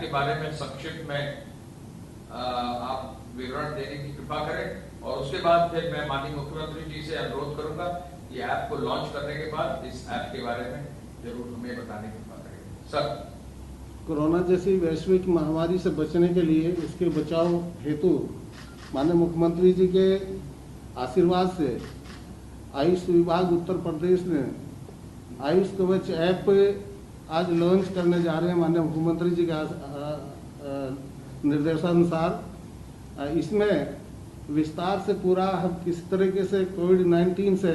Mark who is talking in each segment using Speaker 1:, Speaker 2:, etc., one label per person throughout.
Speaker 1: के बारे में संक्षिप्त में आप विवरण देने की कृपा करें और उसके बाद फिर मैं माननीय मुख्यमंत्री जी से अनुरोध करूंगा कि ऐप को लॉन्च करने के बाद इस ऐप के बारे में जरूर हमें बताने की कृपा करें। सर,
Speaker 2: कोरोना जैसी वैश्विक महामारी से बचने के लिए इसके बचाव हेतु माननीय मुख्यमंत्री जी के आशीर्वाद से आयुष विभाग उत्तर प्रदेश ने आयुष कवच ऐप आज लॉन्च करने जा रहे हैं माननीय मुख्यमंत्री जी के निर्देशानुसार। इसमें विस्तार से पूरा हम किस तरीके से कोविड-19 से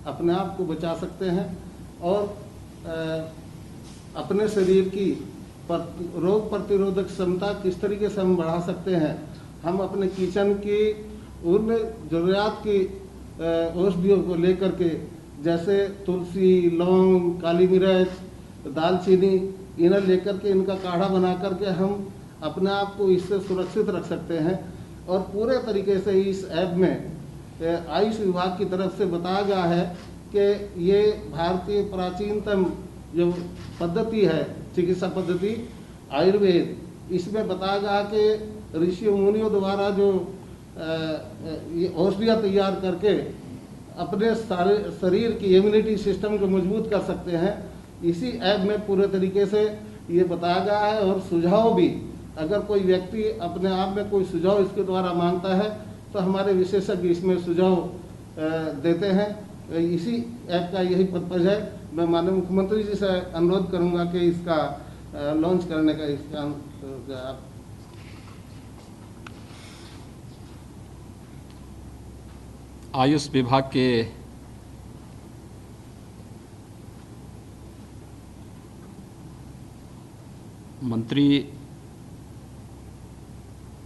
Speaker 2: अपने आप को बचा सकते हैं और अपने शरीर की रोग प्रतिरोधक क्षमता किस तरीके से हम बढ़ा सकते हैं। हम अपने किचन की उन ज़रूरियात की औषधियों को लेकर के, जैसे तुलसी, लौंग, काली मिर्च, दालचीनी, इन्हें लेकर के इनका काढ़ा बना करके हम अपने आप को इससे सुरक्षित रख सकते हैं। और पूरे तरीके से इस ऐप में आयुष विभाग की तरफ से बताया गया है कि ये भारतीय प्राचीनतम जो पद्धति है, चिकित्सा पद्धति आयुर्वेद, इसमें बताया गया कि ऋषियों मुनियों द्वारा जो ये औषधियाँ तैयार करके अपने सारे शरीर की इम्यूनिटी सिस्टम को मजबूत कर सकते हैं। इसी ऐप में पूरे तरीके से ये बताया गया है और सुझाव भी, अगर कोई व्यक्ति अपने आप में कोई सुझाव इसके द्वारा मांगता है तो हमारे विशेषज्ञ इसमें सुझाव देते हैं। इसी ऐप का यही पर्पज है। मैं माननीय मुख्यमंत्री जी से अनुरोध करूंगा कि इसका लॉन्च करने का इसका
Speaker 3: आयुष विभाग के मंत्री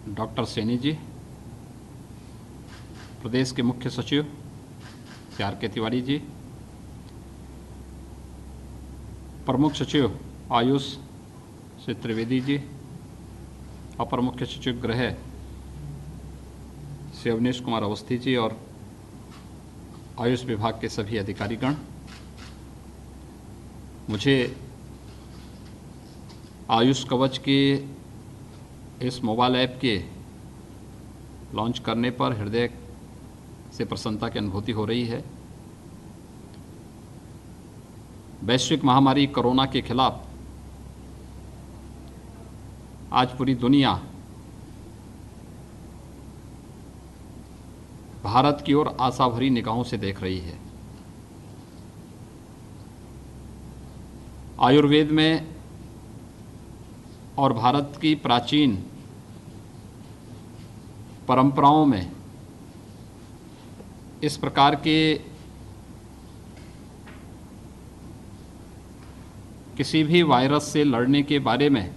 Speaker 3: डॉक्टर सैनी जी, प्रदेश के मुख्य सचिव CRK तिवारी जी, प्रमुख सचिव आयुष श्री त्रिवेदी जी, अपर मुख्य सचिव गृह श्री अवनीश कुमार अवस्थी जी और आयुष विभाग के सभी अधिकारीगण, मुझे आयुष कवच के इस मोबाइल ऐप के लॉन्च करने पर हृदय से प्रसन्नता की अनुभूति हो रही है। वैश्विक महामारी कोरोना के खिलाफ आज पूरी दुनिया भारत की ओर आशा भरी निगाहों से देख रही है। आयुर्वेद में और भारत की प्राचीन परंपराओं में इस प्रकार के किसी भी वायरस से लड़ने के बारे में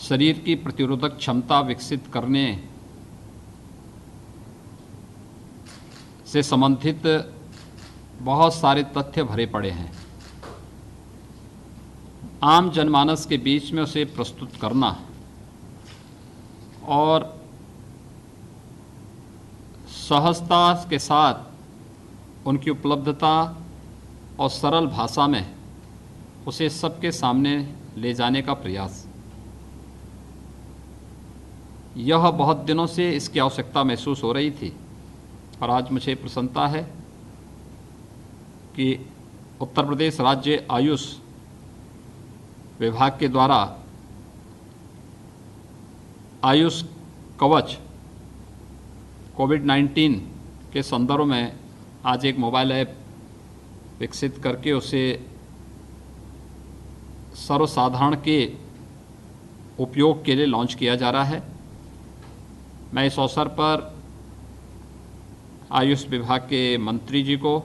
Speaker 3: शरीर की प्रतिरोधक क्षमता विकसित करने से संबंधित बहुत सारे तथ्य भरे पड़े हैं। आम जनमानस के बीच में उसे प्रस्तुत करना और सहजता के साथ उनकी उपलब्धता और सरल भाषा में उसे सबके सामने ले जाने का प्रयास, यह बहुत दिनों से इसकी आवश्यकता महसूस हो रही थी और आज मुझे प्रसन्नता है कि उत्तर प्रदेश राज्य आयुष विभाग के द्वारा आयुष कवच कोविड-19 के संदर्भ में आज एक मोबाइल ऐप विकसित करके उसे सर्वसाधारण के उपयोग के लिए लॉन्च किया जा रहा है। मैं इस अवसर पर आयुष विभाग के मंत्री जी को,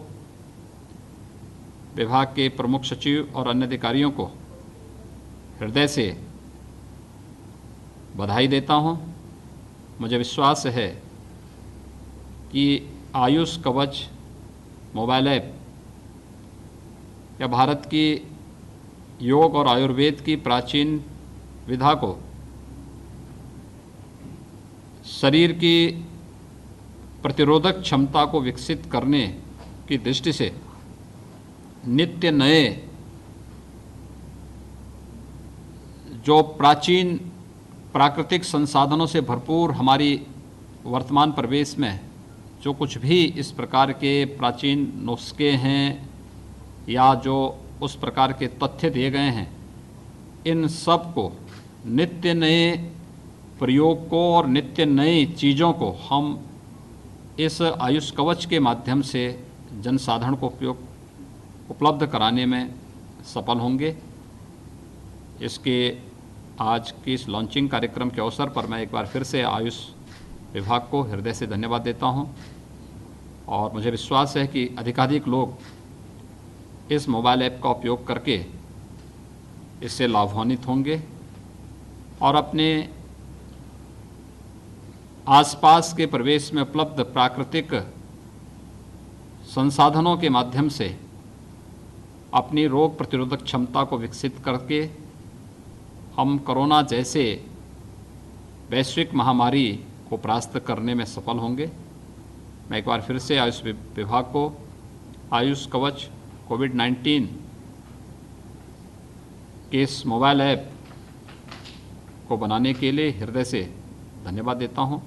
Speaker 3: विभाग के प्रमुख सचिव और अन्य अधिकारियों को हृदय से बधाई देता हूं। मुझे विश्वास है कि आयुष कवच मोबाइल ऐप या भारत की योग और आयुर्वेद की प्राचीन विधा को शरीर की प्रतिरोधक क्षमता को विकसित करने की दृष्टि से नित्य नए जो प्राचीन प्राकृतिक संसाधनों से भरपूर हमारी वर्तमान परिवेश में जो कुछ भी इस प्रकार के प्राचीन नुस्खे हैं या जो उस प्रकार के तथ्य दिए गए हैं, इन सब को नित्य नए प्रयोग को और नित्य नई चीज़ों को हम इस आयुष कवच के माध्यम से जनसाधारण को उपलब्ध कराने में सफल होंगे। इसके आज की इस लॉन्चिंग कार्यक्रम के अवसर पर मैं एक बार फिर से आयुष विभाग को हृदय से धन्यवाद देता हूं और मुझे विश्वास है कि अधिकाधिक लोग इस मोबाइल ऐप का उपयोग करके इससे लाभान्वित होंगे और अपने आसपास के परिवेश में उपलब्ध प्राकृतिक संसाधनों के माध्यम से अपनी रोग प्रतिरोधक क्षमता को विकसित करके हम कोरोना जैसे वैश्विक महामारी को परास्त करने में सफल होंगे। मैं एक बार फिर से आयुष विभाग को आयुष कवच कोविड-19 के इस मोबाइल ऐप को बनाने के लिए हृदय से धन्यवाद देता हूं,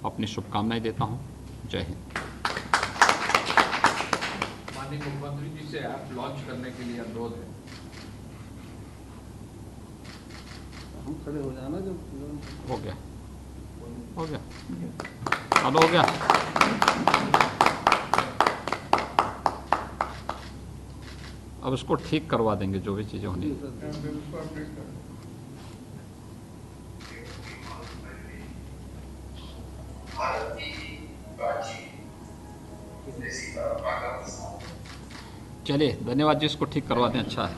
Speaker 3: अपनी शुभकामनाएं देता हूं। जय हिंद।
Speaker 1: माननीय मुख्यमंत्री जी से ऐप लॉन्च करने के लिए अनुरोध है।
Speaker 2: हम खड़े हो जाना जब
Speaker 3: हो गया चालू हो गया। अब इसको ठीक करवा देंगे जो भी चीज़ें होनी। चलिए धन्यवाद जी, इसको ठीक करवा दें। अच्छा है,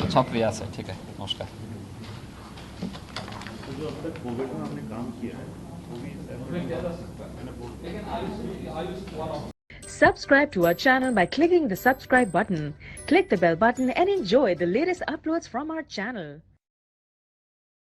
Speaker 3: अच्छा प्रयास है। ठीक है, नमस्कार।
Speaker 4: जो अब तक कोविड में हमने काम किया है वो भी
Speaker 5: Subscribe to our channel by clicking the subscribe button. Click the bell button and enjoy the latest uploads from our channel.